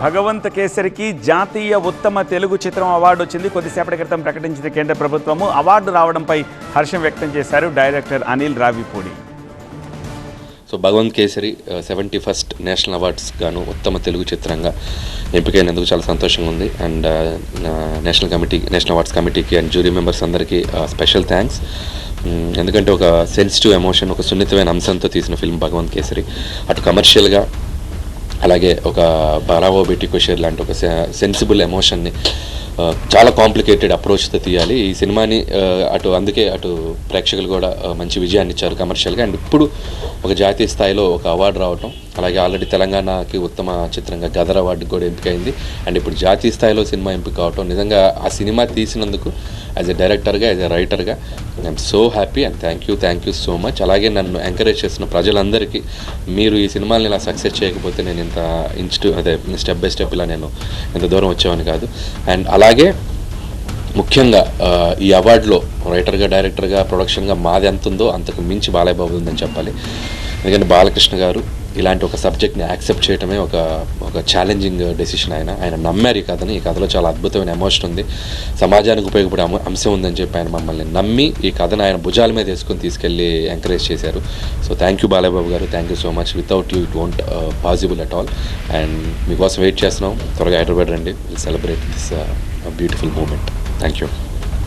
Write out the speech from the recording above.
భగవంత్ కేసరికి జాతీయ ఉత్తమ తెలుగు చిత్రం అవార్డు వచ్చింది. కొద్దిసేపటి క్రితం ప్రకటించిన కేంద్ర ప్రభుత్వము. అవార్డు రావడంపై హర్షం వ్యక్తం చేశారు director Anil Ravipudi. So Bhagavanth Kesari 71st national awards గాను ఉత్తమ తెలుగు చిత్రంగా ఎంపికైనందుకు చాలా సంతోషంగా ఉంది. అండ్ నేషనల్ అవార్డ్స్ కమిటీకి అండ్ జ్యూరీ మెంబర్స్ అందరికీ స్పెషల్ థ్యాంక్స్. ఎందుకంటే ఒక సెన్సిటివ్ ఎమోషన్, ఒక సున్నితమైన అంశంతో తీసిన ఫిల్మ్ భగవంత్ కేసరి. అటు కమర్షియల్గా అలాగే ఒక బారావో బేటీ కోషేర్ లాంటి ఒక సెన్సిబుల్ ఎమోషన్ని చాలా కాంప్లికేటెడ్ అప్రోచ్తో తీయాలి ఈ సినిమాని. అందుకే ప్రేక్షకులు కూడా మంచి విజయాన్ని ఇచ్చారు కమర్షియల్గా. అండ్ ఇప్పుడు ఒక జాతీయ స్థాయిలో ఒక అవార్డు రావటం, అలాగే ఆల్రెడీ తెలంగాణకి ఉత్తమ చిత్రంగా గదర్ అవార్డుకి కూడా ఎంపికైంది. అండ్ ఇప్పుడు జాతీయ స్థాయిలో సినిమా ఎంపిక అవటం, నిజంగా ఆ సినిమా తీసినందుకు యాజ్ ఎ డైరెక్టర్గా, యాజ్ ఎ రైటర్గా I'm so happy and thank you so much. అలాగే నన్ను ఎంకరేజ్ చేసిన ప్రజలందరికీ, మీరు ఈ సినిమాని ఇలా సక్సెస్ చేయకపోతే నేను ఇంత స్టెప్ బై స్టెప్ ఇలా నేను ఇంత దూరం వచ్చేవాని కాదు. అండ్ అలాగే ముఖ్యంగా ఈ అవార్డులో రైటర్గా, డైరెక్టర్గా, ప్రొడక్షన్గా మాది ఎంత ఉందో అంతకు మించి బాలయ్య బాబు ఉందని చెప్పాలి. ఎందుకంటే బాలకృష్ణ గారు ఇలాంటి ఒక సబ్జెక్ట్ని యాక్సెప్ట్ చేయడమే ఒక ఛాలెంజింగ్ డెసిషన్. ఆయన నమ్మారు ఈ కథని. ఈ కథలో చాలా అద్భుతమైన ఎమోషన్ ఉంది, సమాజానికి ఉపయోగపడే అంశం ఉందని చెప్పి ఆయన మమ్మల్ని నమ్మి ఈ కథను ఆయన భుజాల మీద వేసుకొని తీసుకెళ్ళి ఎంకరేజ్ చేశారు. So thank you Balayya Babu garu, thank you so much. Without you it won't possible at all. And మీకోసం వెయిట్ చేస్తున్నాం, త్వరగా హైదరాబాద్ రండి. Will celebrate this beautiful moment. Thank you.